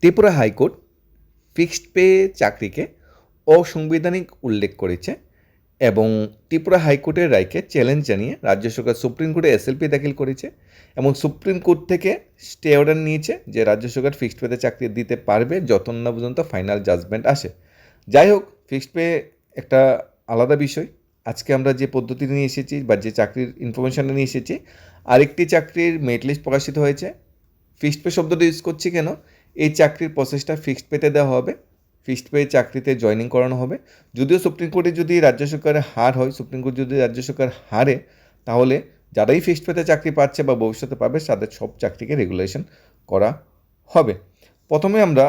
Tripura high court fixed pay চাকরিকে অসাংবিধানিক উল্লেখ করেছে এবং ত্রিপুরা হাইকোর্টের রায়কে চ্যালেঞ্জ জানিয়ে রাজ্য সরকার সুপ্রিম কোর্টে এসএলপি দাখিল করেছে এবং সুপ্রিম কোর্ট থেকে স্টে অর্ডার নিয়েছে যে রাজ্য সরকার ফিক্সড পেতে চাকরি দিতে পারবে যতক্ষণ না পর্যন্ত ফাইনাল জাজমেন্ট আসে। যাই হোক, ফিক্সড পে একটা আলাদা বিষয়। আজকে আমরা যে পদ্ধতি নিয়ে এসেছি বা যে চাকরির ইনফরমেশানটা নিয়ে এসেছি, আরেকটি চাকরির মেরিট লিস্ট প্রকাশিত হয়েছে। ফিক্সড পে শব্দটা ইউজ করছি কেন? এই চাকরির প্রসেসটা ফিক্সড পেতে দেওয়া হবে, ফিক্সড পে চাকরিতে জয়েনিং করানো হবে। যদিও সুপ্রিম কোর্টে যদি রাজ্য সরকারের হার হয়, সুপ্রিম কোর্ট যদি রাজ্য সরকার হারে, তাহলে যারাই ফিক্সড পেতে চাকরি পাচ্ছে বা ভবিষ্যতে পাবে তাদের সব চাকরিকে রেগুলেশন করা হবে। প্রথমে আমরা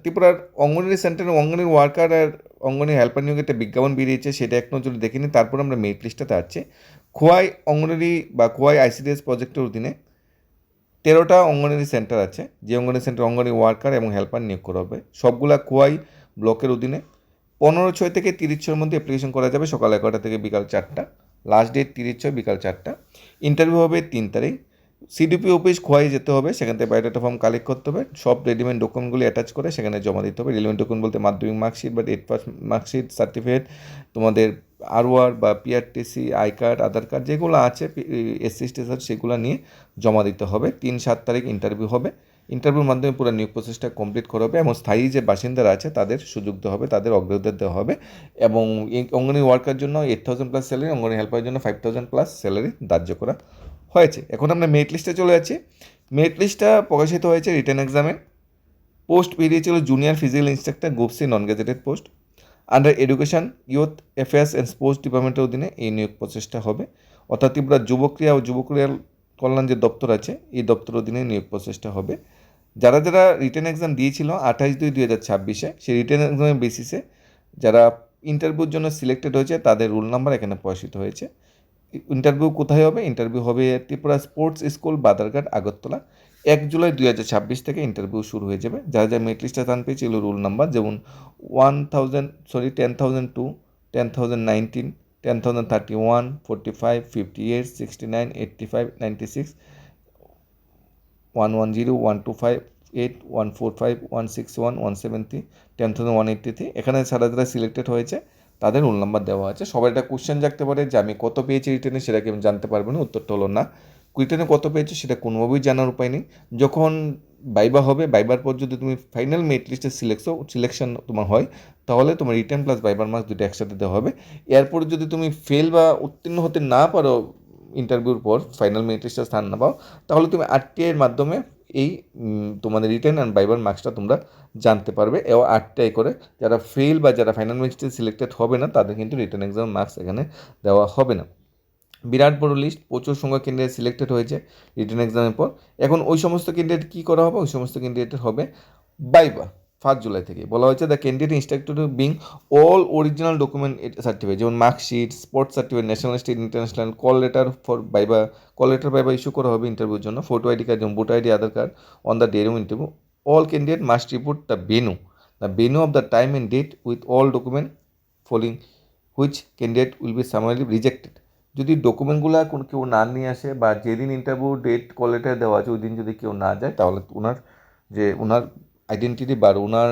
ত্রিপুরার অঙ্গনওয়াড়ি সেন্টারে অঙ্গনওয়াড়ি ওয়ার্কার আর অঙ্গনওয়াড়ি হেল্পার নিয়োগের একটা বিজ্ঞাপন বেরিয়েছে, সেটা এক নজরে দেখে নিই। তারপর আমরা মেরিট লিস্টটাতে আছে। খোয়াই অঙ্গনওয়াড়ি বা খোয়াই আইসিডিএস প্রজেক্টের অধীনে 13টা অঙ্গনওয়াড়ি সেন্টার আছে, যে অঙ্গনওয়াড়ি সেন্টার অঙ্গনওয়াড়ি ওয়ার্কার এবং হেল্পার নিয়োগ করা হবে। সবগুলা খোয়াই ব্লকের অধীনে। 15/6 থেকে 30/6 মধ্যে অ্যাপ্লিকেশন করা যাবে, সকাল 11টা থেকে বিকাল 4টা। লাস্ট ডেট 30/6 বিকাল 4টা। ইন্টারভিউ হবে 3 তারিখ। সিডিপি অফিস খোয়াই যেতে হবে, সেখান থেকে বায়োডাটা ফর্ম কালেক্ট করতে হবে, সব রেডিমেড ডকুমেন্টগুলি অ্যাটাচ করে সেখানে জমা দিতে হবে। রেলিভেন্ট ডকুমেন্ট বলতে মাধ্যমিক মার্কশিট বা 8 পাস মার্কশিট, সার্টিফিকেট, তোমাদের আরওয়ার বা PRTC, I card, Aadhaar card যেগুলো আছে, এসসি এসটি সেগুলো নিয়ে জমা দিতে হবে। 3-7 তারিখ ইন্টারভিউ হবে। ইন্টারভিউর মাধ্যমে পুরো নিয়োগ প্রসেসটা কমপ্লিট করা হবে এবং স্থায়ী যে বাসিন্দারা আছে তাদের সুযোগ দেওয়া হবে, তাদের অগ্রাধিকার দেওয়া হবে। এবং অঙ্গনওয়াড়ি ওয়ার্কার জন্য 8,000 প্লাস স্যালারি, অঙ্গনওয়াড়ি হেল্পারের জন্য 5,000 প্লাস স্যালারি ধার্য করা হয়েছে। এখন আমরা মেরিট লিস্টে চলে যাচ্ছি। মেরিট লিস্টটা প্রকাশিত হয়েছে রিটেন এক্সামে। পোস্ট বেরিয়েছিল junior physical instructor group C non gazetted post. Under education, youth affairs and sports ডিপার্টমেন্টের অধীনে এই নিয়োগ প্রচেষ্টা হবে। অর্থাৎ ত্রিপুরা যুবক্রিয়া ও যুবক্রিয়া কল্যাণ যে দপ্তর আছে, এই দপ্তর অধীনে নিয়োগ প্রচেষ্টা হবে। যারা যারা রিটেন এক্সাম দিয়েছিল 28/2/2026-এ, সেই রিটেন এক্সামের বেসিসে যারা ইন্টারভিউর জন্য সিলেক্টেড হয়েছে তাদের রোল নাম্বার এখানে প্রকাশিত হয়েছে। ইন্টারভিউ কোথায় হবে? ইন্টারভিউ হবে ত্রিপুরা স্পোর্টস স্কুল, বাদারঘাট, আগরতলা। 1 জুলাই 2026 থেকে ইন্টারভিউ শুরু হয়ে যাবে। যারা যারা মেরিট লিস্টে স্থান পেয়েছে এগুলো রোল নাম্বার, যেমন 10,002, 10,019, 10,031, 45, 58, 69, 85, 96, 110, 125, 8, 145, 161, 170, 10,183। এখানে যারা যারা সিলেক্টেড হয়েছে তাদের রোল নাম্বার দেওয়া আছে। সবাই একটা কোশ্চেন জাগতে পারে যে আমি কত পেয়েছি রিটেনে, সেটা কি আমি জানতে পারবো না? উত্তরটা হলো না। রিটেনে কত পেয়েছো সেটা কোনোভাবেই জানার উপায় নেই। যখন ভাইবা হবে, ভাইবার পর যদি তুমি ফাইনাল মেরিট লিস্টে সিলেকশন তোমার হয়, তাহলে তোমার রিটেন প্লাস ভাইবার মার্কস দুটো একসাথে দেওয়া হবে। এরপর যদি তুমি ফেল বা উত্তীর্ণ হতে না পারো ইন্টারভিউর পর, ফাইনাল মেরিট লিস্টে স্থান না পাও, তাহলে তুমি আরটিআইয়ের মাধ্যমে এই তোমাদের রিটেন অ্যান্ড ভাইবার মার্কসটা তোমরা জানতে পারবে। এবং আরটিআই করে যারা ফেল বা যারা ফাইনাল মেরিটে সিলেক্টেড হবে না, তাদের কিন্তু রিটেন এক্সাম মার্কস এখানে দেওয়া হবে না। বিরাট বড় লিস্ট, প্রচুর সংখ্যক ক্যান্ডিডেট সিলেক্টেড হয়েছে রিটেন এক্সামের পর। এখন ওই সমস্ত ক্যান্ডিডেট কী করা হবে? ওই সমস্ত ক্যান্ডিডেটের হবে ভাইবা 1 জুলাই থেকে। বলা হয়েছে the candidate instructed to bring all original document certificate, যেমন marksheet, sports certificate, national, state, international, call letter for viva, call letter viva issue করা হবে ইন্টারভিউর জন্য। ফটো আইডি কার্ড, যেমন voter ID, Aadhaar card on the day of interview. All candidate must report the venue of the time and date with all document following which candidate will be summarily rejected. যদি ডকুমেন্টগুলো কেউ না নিয়ে আসে বা যেদিন interview date call letter দেওয়া আছে ওই দিন যদি কেউ না যায়, তাহলে ওনার আইডেন্টিটি বা ওনার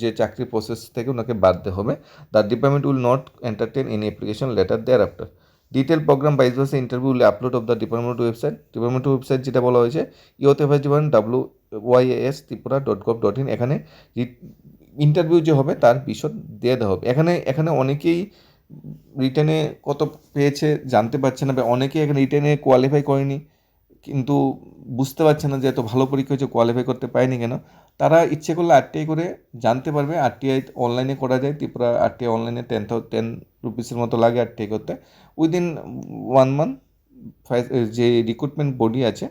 যে চাকরি প্রসেস থেকে ওনাকে বাদ দিতে হবে। The department will not entertain any application letter thereafter. Detail programme vice versa interview will upload of the department website. ডিপার্টমেন্টের ওয়েবসাইট যেটা বলা হয়েছে ইউথ অ্যাফেয়ার্স ডিপার্টমেন্ট wyas.tripura.gov.in। এখানে ইন্টারভিউ যে হবে তার বিশদ দিয়ে দেওয়া হবে। এখানে অনেকেই রিটেনে কত পেয়েছে জানতে পারছে না, বা অনেকেই এখানে রিটেনে কোয়ালিফাই করেনি, কিন্তু বুঝতে পারছে না যে এত ভালো পরীক্ষা হয়েছে কোয়ালিফাই করতে পারেনি কেন। তারা ইচ্ছে করলে আরটিআই করে জানতে পারবে। আরটিআই অনলাইনে করা যায়, ত্রিপুরা আরটিআই অনলাইনে 10 রুপিসের মতো লাগে আরটিআই করতে। উইদিন 1 মান্থ যে রিক্রুটমেন্ট বডি আছে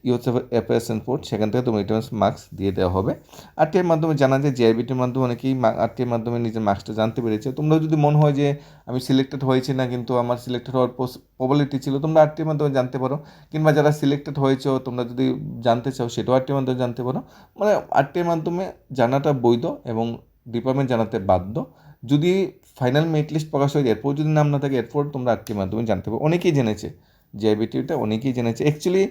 ইউথ অ্যাফেয়ার্স অ্যান্ড স্পোর্টস, সেখান থেকে তুমি রিটার্ন মার্কস দিয়ে দেওয়া হবে। আরটিআইয়ের মাধ্যমে জানা যায়, জেআইবিটির মাধ্যমে অনেকেই আরটিআইয়ের মাধ্যমে নিজের মার্কসটা জানতে পেরেছে। তোমরা যদি মনে হয় যে আমি সিলেক্টেড হয়েছি না, কিন্তু আমার সিলেক্টেড হওয়ার প্রবাবিলিটি ছিল, তোমরা আরটিআইয়ের মাধ্যমে জানতে পারো। কিংবা যারা সিলেক্টেড হয়েছো তোমরা যদি জানতে চাও, সেটাও আরটিআইয়ের মাধ্যমে জানতে পারো। মানে আরটিআইয়ের মাধ্যমে জানাটা বৈধ এবং ডিপার্টমেন্ট জানাতে বাধ্য। যদি ফাইনাল মেরিট লিস্ট প্রকাশ হয়ে যায়, এরপর যদি নাম না থাকে, এরপর তোমরা আরটিআইয়ের মাধ্যমে জানতে পারো। অনেকেই জেনেছে জেআইবিটিটা, অনেকেই জেনেছে। অ্যাকচুয়ালি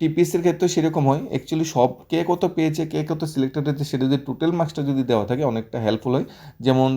টিপিএসসির ক্ষেত্রে সেরকম হয়, অ্যাকচুয়ালি সব কে কত পেয়েছে, কে কত সিলেক্টেড হয়েছে, সেটা যদি টোটাল মার্কসটা যদি দেওয়া থাকে অনেকটা হেল্পফুল হয়। যেমন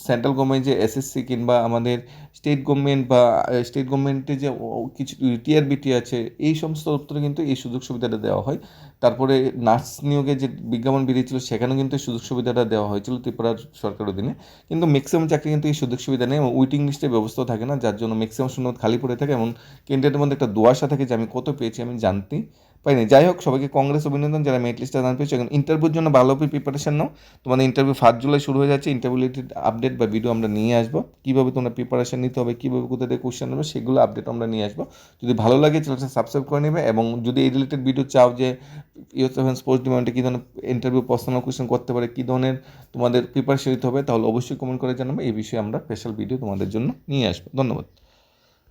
সেন্ট্রাল গভর্নমেন্ট যে এসএসসি কিংবা আমাদের স্টেট গভর্নমেন্ট বা স্টেট গভর্নমেন্টে যে কিছু টিআরবিটি আছে, এই সমস্ত দপ্তরে কিন্তু এই সুযোগ সুবিধাটা দেওয়া হয়। তারপরে নার্স নিয়োগে যে বিজ্ঞাপন বেরিয়েছিল সেখানেও কিন্তু এই সুযোগ সুবিধাটা দেওয়া হয়েছিল ত্রিপুরা সরকারের অধীনে। কিন্তু ম্যাক্সিমাম চাকরি কিন্তু এই সুযোগ সুবিধা নেই এবং ওয়েটিং লিস্টের ব্যবস্থাও থাকে না, যার জন্য ম্যাক্সিমাম শূন্য খালি পড়ে থাকে এবং ক্যান্ডিডেটের মধ্যে একটা দুয়াশা থাকে যে আমি কত পেয়েছি আমি জানতেই পাইনি। যাই হোক, সবাইকে কংগ্রেস অভিনন্দন যারা মেরিট লিস্টে জানতে পেরেছে। এখন ইন্টারভিউর জন্য ভালোভাবে প্রিপারেশন নাও। তোমাদের ইন্টারভিউ 1 জুলাই শুরু হয়ে যাচ্ছে। ইন্টারভিউ রিলেটেড আপডেট বা ভিডিও আমরা নিয়ে আসবো, কীভাবে তোমরা প্রিপারেশন নিতে হবে, কীভাবে কোথা থেকে কোশ্চেন নেবে, সেগুলো আপডেট আমরা নিয়ে আসবো। যদি ভালো লাগে চ্যানেলটা সাবস্ক্রাইব করে নেবে এবং যদি এই রিলেটেড ভিডিও চাও যে স্পোর্টস ডিপার্টমেন্টে কী ধরনের ইন্টারভিউ পার্সোনাল কোশ্চেন করতে পারে, কী ধরনের তোমাদের প্রিপারেশন নিতে হবে, তাহলে অবশ্যই কমেন্ট করে জানাবে। এই বিষয়ে আমরা স্পেশাল ভিডিও তোমাদের জন্য নিয়ে আসবো। ধন্যবাদ।